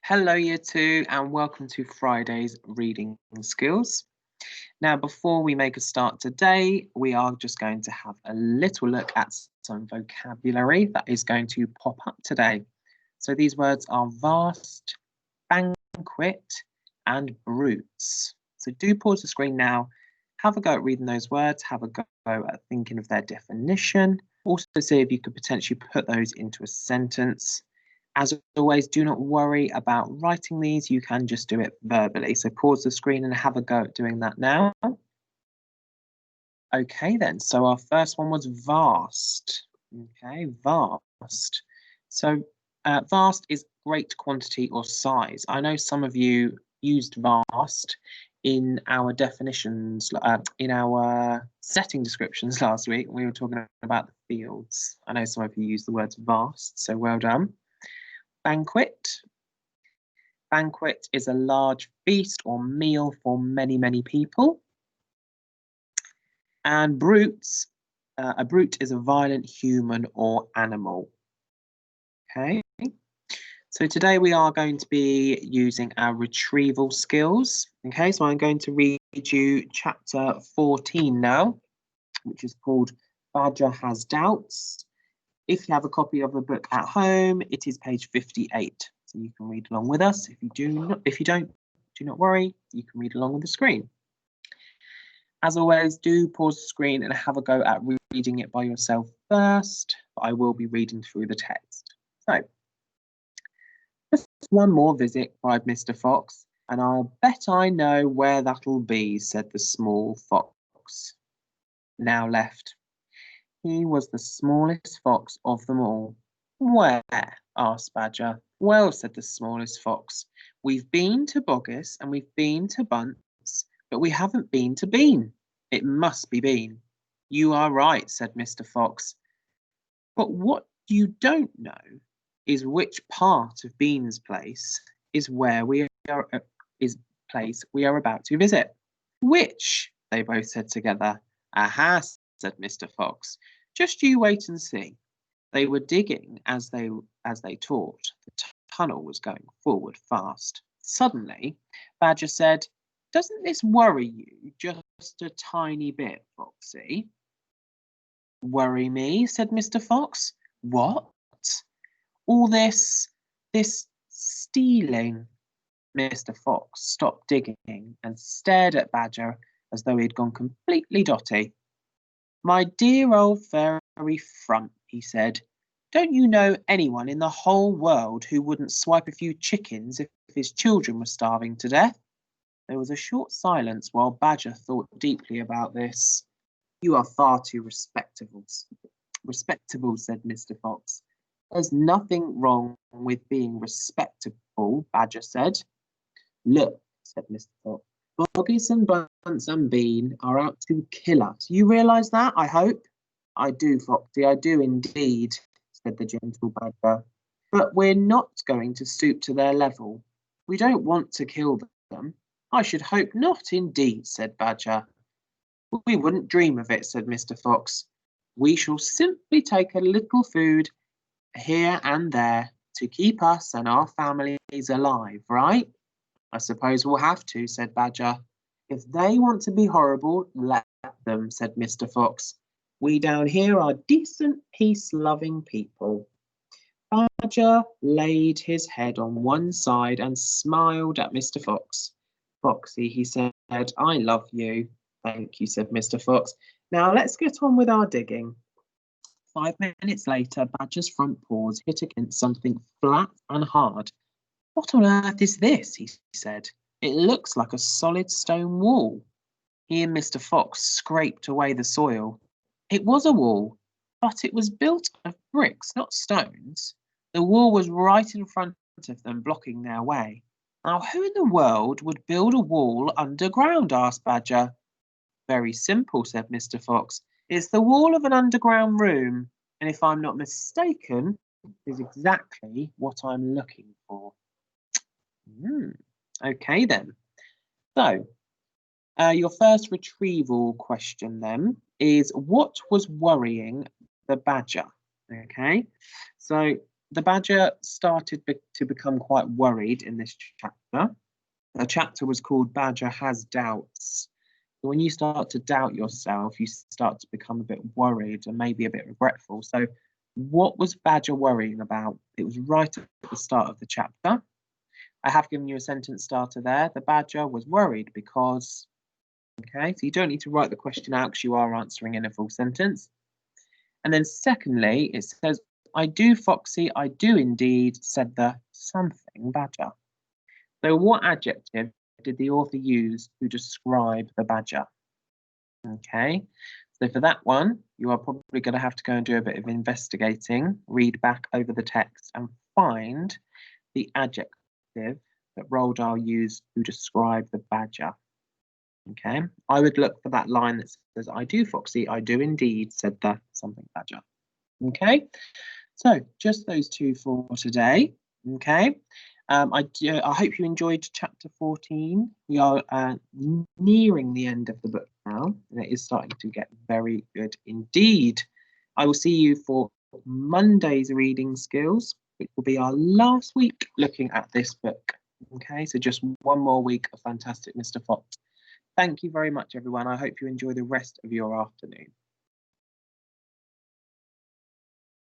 Hello, Year 2, and welcome to Friday's Reading Skills. Now, before we make a start today, we are just going to have a little look at some vocabulary that is going to pop up today. So these words are vast, banquet, and brutes. So do pause the screen now, have a go at reading those words, have a go at thinking of their definition. Also see if you could potentially put those into a sentence. As always, do not worry about writing these. You can just do it verbally. So pause the screen and have a go at doing that now. Okay, then. So our first one was vast. Okay, vast. So vast is great quantity or size. I know some of you used vast in our definitions, in our setting descriptions last week. We were talking about the fields. I know some of you used the words vast, so well done. Banquet. Banquet is a large feast or meal for many, many people. And brutes, a brute is a violent human or animal. Okay. So today we are going to be using our retrieval skills. Okay, so I'm going to read you chapter 14 now, which is called Badger Has Doubts. If you have a copy of the book at home, it is page 58. So you can read along with us. If you don't, do not worry, you can read along on the screen. As always, do pause the screen and have a go at reading it by yourself first. I will be reading through the text. So, just one more visit, cried Mr. Fox, and I'll bet I know where that'll be, said the small fox. Now left. He was the smallest fox of them all. Where? Asked Badger. Well, said the smallest fox, we've been to Boggis and we've been to Bunce, but we haven't been to Bean. It must be Bean. You are right, said Mr. Fox. But what you don't know is which part of Bean's place is where we are about to visit. Which? They both said together. Aha, said Mr. Fox. Just you wait and see. They were digging as they talked. The tunnel was going forward fast. Suddenly, Badger said, doesn't this worry you just a tiny bit, Foxy? Worry me, said Mr. Fox. What? All this stealing. Mr. Fox stopped digging and stared at Badger as though he'd gone completely dotty. My dear old furry frump, he said, don't you know anyone in the whole world who wouldn't swipe a few chickens if his children were starving to death? There was a short silence while Badger thought deeply about this. You are far too respectable, said Mr. Fox. There's nothing wrong with being respectable, Badger said. Look, said Mr. Fox. Boggis and Bunce and Bean are out to kill us. You realise that, I hope? I do, Foxy, I do indeed, said the gentle Badger. But we're not going to stoop to their level. We don't want to kill them. I should hope not, indeed, said Badger. We wouldn't dream of it, said Mr. Fox. We shall simply take a little food here and there to keep us and our families alive, right? I suppose we'll have to, said Badger. If they want to be horrible, let them, said Mr. Fox. We down here are decent, peace-loving people. Badger laid his head on one side and smiled at Mr. Fox. Foxy, he said, I love you. Thank you, said Mr. Fox. Now let's get on with our digging. 5 minutes later, Badger's front paws hit against something flat and hard. What on earth is this? He said. It looks like a solid stone wall. He and Mr. Fox scraped away the soil. It was a wall, but it was built of bricks, not stones. The wall was right in front of them, blocking their way. Now, who in the world would build a wall underground? Asked Badger. Very simple, said Mr. Fox. It's the wall of an underground room, and if I'm not mistaken, is exactly what I'm looking for. Okay, then. So, your first retrieval question then is, what was worrying the Badger? Okay, so the badger started to become quite worried in this chapter. The chapter was called Badger Has Doubts. When you start to doubt yourself, you start to become a bit worried and maybe a bit regretful. So what was Badger worrying about? It was right at the start of the chapter. I have given you a sentence starter there. The badger was worried because, okay, so you don't need to write the question out because you are answering in a full sentence. And then secondly, it says, I do, Foxy, I do indeed, said the something badger. So what adjective did the author use to describe the badger? Okay, so for that one, you are probably going to have to go and do a bit of investigating, read back over the text and find the adjective that Roald Dahl used to describe the badger. Okay, I would look for that line that says, I do, Foxy, I do indeed, said the something badger. Okay, so just those two for today. Okay, I hope you enjoyed chapter 14. We are nearing the end of the book now, and it is starting to get very good indeed. I will see you for Monday's reading skills, which will be our last week looking at this book. Okay, so just one more week of fantastic Mr. Fox. Thank you very much, everyone. I hope you enjoy the rest of your afternoon.